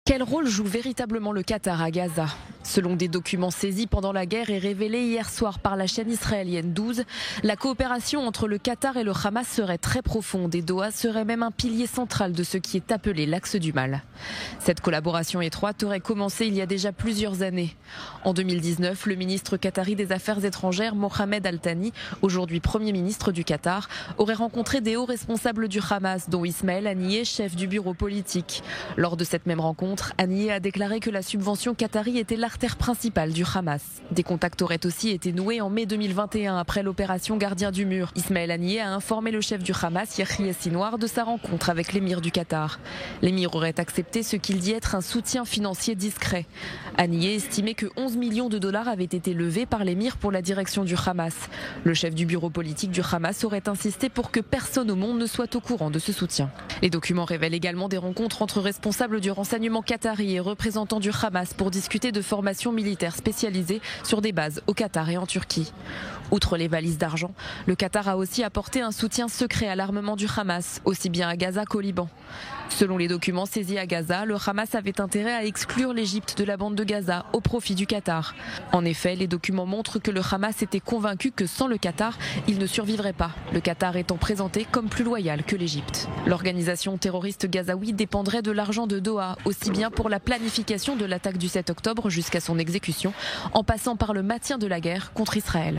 Quel rôle joue véritablement le Qatar à Gaza? Selon des documents saisis pendant la guerre et révélés hier soir par la chaîne israélienne 12, la coopération entre le Qatar et le Hamas serait très profonde et Doha serait même un pilier central de ce qui est appelé l'axe du mal. Cette collaboration étroite aurait commencé il y a déjà plusieurs années. En 2019, le ministre qatari des Affaires étrangères Mohamed Al-Thani, aujourd'hui Premier ministre du Qatar, aurait rencontré des hauts responsables du Hamas, dont Ismaël Haniyeh, chef du bureau politique. Lors de cette même rencontre, Haniyeh a déclaré que la subvention qatari était l'artère principale du Hamas. Des contacts auraient aussi été noués en mai 2021 après l'opération Gardien du Mur. Ismaël Haniyeh a informé le chef du Hamas, Yahya Sinwar, de sa rencontre avec l'émir du Qatar. L'émir aurait accepté ce qu'il dit être un soutien financier discret. Haniyeh estimait que 11 millions de dollars avaient été levés par l'émir pour la direction du Hamas. Le chef du bureau politique du Hamas aurait insisté pour que personne au monde ne soit au courant de ce soutien. Les documents révèlent également des rencontres entre responsables du renseignement qatari et représentants du Hamas pour discuter de formations militaires spécialisées sur des bases au Qatar et en Turquie. Outre les valises d'argent, le Qatar a aussi apporté un soutien secret à l'armement du Hamas, aussi bien à Gaza qu'au Liban. Selon les documents saisis à Gaza, le Hamas avait intérêt à exclure l'Égypte de la bande de Gaza au profit du Qatar. En effet, les documents montrent que le Hamas était convaincu que sans le Qatar, il ne survivrait pas, le Qatar étant présenté comme plus loyal que l'Égypte. L'organisation terroriste gazaoui dépendrait de l'argent de Doha, aussi bien pour la planification de l'attaque du 7 octobre jusqu'à son exécution, en passant par le maintien de la guerre contre Israël.